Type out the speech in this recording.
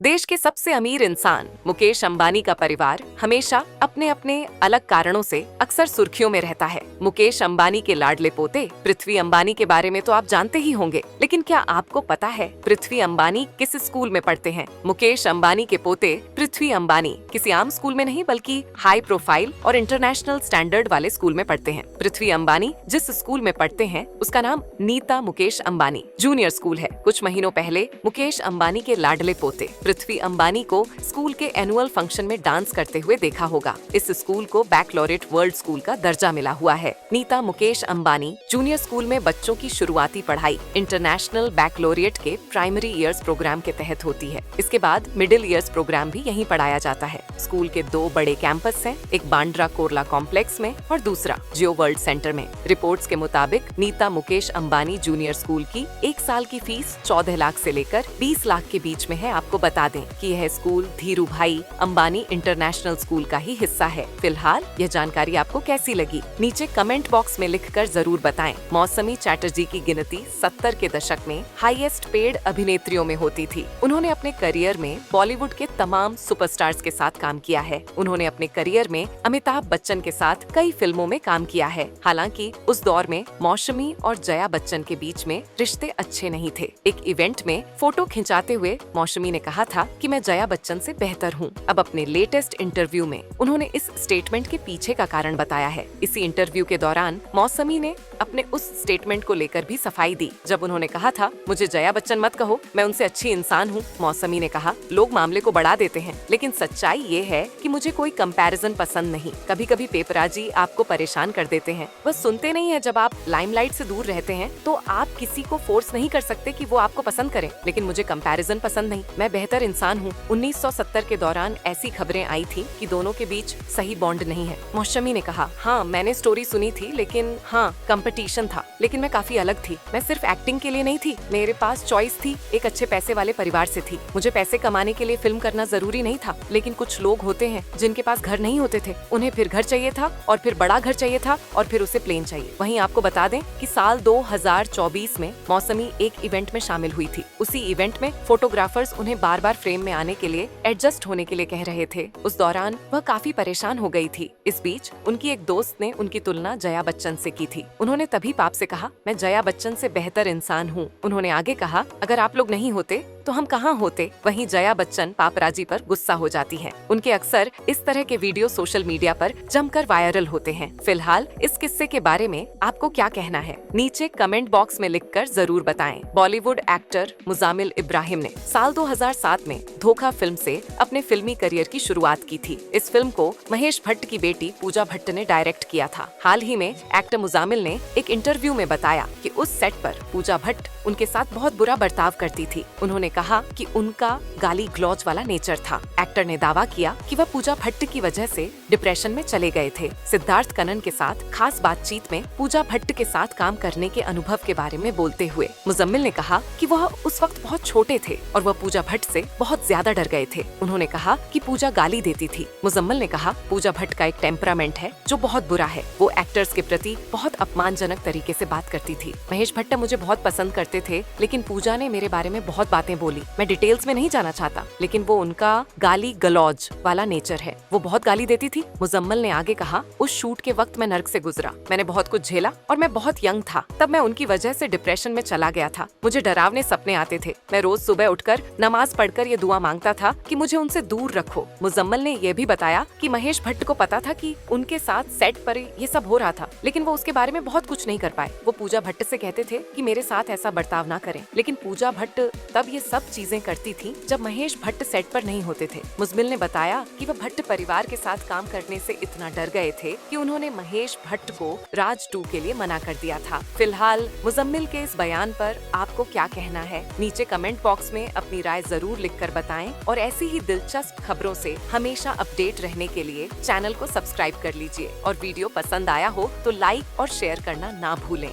देश के सबसे अमीर इंसान मुकेश अंबानी का परिवार हमेशा अपने अपने अलग कारणों से अक्सर सुर्खियों में रहता है। मुकेश अंबानी के लाडले पोते पृथ्वी अंबानी के बारे में तो आप जानते ही होंगे, लेकिन क्या आपको पता है पृथ्वी अंबानी किस स्कूल में पढ़ते हैं? मुकेश अंबानी के पोते पृथ्वी अंबानी किसी आम स्कूल में नहीं बल्कि हाई प्रोफाइल और इंटरनेशनल स्टैंडर्ड वाले स्कूल में पढ़ते हैं। पृथ्वी अंबानी जिस स्कूल में पढ़ते हैं उसका नाम नीता मुकेश अंबानी जूनियर स्कूल है। कुछ महीनों पहले मुकेश अंबानी के लाडले पोते पृथ्वी अंबानी को स्कूल के एनुअल फंक्शन में डांस करते हुए देखा होगा। इस स्कूल को बैकलॉरेट वर्ल्ड स्कूल का दर्जा मिला हुआ है। नीता मुकेश अंबानी जूनियर स्कूल में बच्चों की शुरुआती पढ़ाई इंटरनेशनल बैकलॉरेट के प्राइमरी ईयर्स प्रोग्राम के तहत होती है। इसके बाद मिडिल ईयर्स प्रोग्राम भी यहीं पढ़ाया जाता है। स्कूल के 2 बड़े कैंपस हैं, एक बांद्रा कोरला कॉम्प्लेक्स में और दूसरा जियो वर्ल्ड सेंटर में। रिपोर्ट्स के मुताबिक नीता मुकेश अंबानी जूनियर स्कूल की 1 साल की फीस 14 लाख से लेकर 20 लाख के बीच में है। आपको बता दें कि यह स्कूल धीरू भाई अंबानी इंटरनेशनल स्कूल का ही हिस्सा है। फिलहाल यह जानकारी आपको कैसी लगी, नीचे कमेंट बॉक्स में लिखकर जरूर बताएं। मौसमी चैटर्जी की गिनती 70 के दशक में हाईएस्ट पेड अभिनेत्रियों में होती थी। उन्होंने अपने करियर में बॉलीवुड के तमाम सुपरस्टार्स के साथ काम किया है। उन्होंने अपने करियर में अमिताभ बच्चन के साथ कई फिल्मों में काम किया है। हालांकि उस दौर में मौसमी और जया बच्चन के बीच में रिश्ते अच्छे नहीं थे। एक इवेंट में फोटो खिंचाते हुए मौसमी ने कहा था कि मैं जया बच्चन से बेहतर हूँ। अब अपने लेटेस्ट इंटरव्यू में उन्होंने इस स्टेटमेंट के पीछे का कारण बताया है। इसी इंटरव्यू के दौरान मौसमी ने अपने उस स्टेटमेंट को लेकर भी सफाई दी जब उन्होंने कहा था, मुझे जया बच्चन मत कहो, मैं उनसे अच्छी इंसान हूँ। मौसमी ने कहा, लोग मामले को बढ़ा देते हैं, लेकिन सच्चाई ये है कि मुझे कोई कंपैरिजन पसंद नहीं। कभी कभी पेपराजी आपको परेशान कर देते हैं, वह सुनते नहीं है। जब आप लाइमलाइट से दूर रहते हैं तो आप किसी को फोर्स नहीं कर सकते कि वो आपको पसंद करे, लेकिन मुझे कंपैरिजन पसंद नहीं। मैं बेहतर इंसान हूँ। 1970 के दौरान ऐसी खबरें आई थी कि दोनों के बीच सही बॉन्ड नहीं है। मौसमी ने कहा, हाँ मैंने स्टोरी सुनी थी, लेकिन हाँ कंपटीशन था, लेकिन मैं काफी अलग थी। मैं सिर्फ एक्टिंग के लिए नहीं थी, मेरे पास चॉइस थी। एक अच्छे पैसे वाले परिवार से थी। मुझे पैसे कमाने के लिए फिल्म करना जरूरी नहीं था, लेकिन कुछ लोग होते हैं जिनके पास घर नहीं होते थे। उन्हें फिर घर चाहिए था और फिर बड़ा घर चाहिए था और फिर उसे प्लेन चाहिए। वहीं आपको बता दें कि साल 2024 में मौसमी एक इवेंट में शामिल हुई थी। उसी इवेंट में फोटोग्राफर्स उन्हें बार बार फ्रेम में आने के लिए एडजस्ट होने के लिए कह रहे थे। उस दौरान वह काफी परेशान हो गई थी। इस बीच उनकी एक दोस्त ने उनकी तुलना जया बच्चन से की थी। उन्होंने तभी पाप से कहा, मैं जया बच्चन से बेहतर इंसान हूँ। उन्होंने आगे कहा, अगर आप लोग नहीं होते तो हम कहाँ होते। वहीं जया बच्चन पापराजी पर गुस्सा हो जाती हैं। उनके अक्सर इस तरह के वीडियो सोशल मीडिया पर जमकर वायरल होते हैं। फिलहाल इस किस्से के बारे में आपको क्या कहना है, नीचे कमेंट बॉक्स में लिखकर जरूर बताएं। बॉलीवुड एक्टर मुजामिल इब्राहिम ने साल 2007 में धोखा फिल्म से अपने फिल्मी करियर की शुरुआत की थी। इस फिल्म को महेश भट्ट की बेटी पूजा भट्ट ने डायरेक्ट किया था। हाल ही में एक्टर मुजामिल ने एक इंटरव्यू में बताया कि उस सेट पर पूजा भट्ट उनके साथ बहुत बुरा बर्ताव करती थी। उन्होंने कहा कि उनका गाली ग्लौज वाला नेचर था। एक्टर ने दावा किया कि वह पूजा भट्ट की वजह से डिप्रेशन में चले गए थे। सिद्धार्थ कनन के साथ खास बातचीत में पूजा भट्ट के साथ काम करने के अनुभव के बारे में बोलते हुए मुजम्मिल ने कहा कि वह उस वक्त बहुत छोटे थे और वह पूजा भट्ट से बहुत ज्यादा डर गए थे। उन्होंने कहा कि पूजा गाली देती थी। मुजम्मिल ने कहा, पूजा भट्ट का एक टेम्परामेंट है जो बहुत बुरा है। वो एक्टर्स के प्रति बहुत अपमानजनक तरीके से बात करती थी। महेश भट्ट मुझे बहुत पसंद करते थे, लेकिन पूजा ने मेरे बारे में बहुत बातें बोली। मैं डिटेल्स में नहीं जाना चाहता, लेकिन वो उनका गाली गलौज वाला नेचर है। वो बहुत गाली देती थी। मुजम्मिल ने आगे कहा, उस शूट के वक्त मैं नर्क से गुजरा। मैंने बहुत कुछ झेला और मैं बहुत यंग था। तब मैं उनकी वजह से डिप्रेशन में चला गया था। मुझे डरावने सपने आते थे। मैं रोज सुबह उठकर नमाज पढ़कर ये दुआ मांगता था कि मुझे उनसे दूर रखो। मुजम्मिल ने यह भी बताया कि महेश भट्ट को पता था कि उनके साथ सेट पर ये सब हो रहा था, लेकिन वो उसके बारे में बहुत कुछ नहीं कर पाए। वो पूजा भट्ट से कहते थे कि मेरे साथ ऐसा बर्ताव ना करें, लेकिन पूजा भट्ट तब ये सब चीजें करती थी जब महेश भट्ट सेट पर नहीं होते थे। मुजम्मिल ने बताया कि वह भट्ट परिवार के साथ काम करने से इतना डर गए थे कि उन्होंने महेश भट्ट को राज 2 के लिए मना कर दिया था। फिलहाल मुजम्मिल के इस बयान पर आपको क्या कहना है, नीचे कमेंट बॉक्स में अपनी राय जरूर लिखकर बताएं और ऐसी ही दिलचस्प खबरों से हमेशा अपडेट रहने के लिए चैनल को सब्सक्राइब कर लीजिए और वीडियो पसंद आया हो तो लाइक और शेयर करना ना भूलें।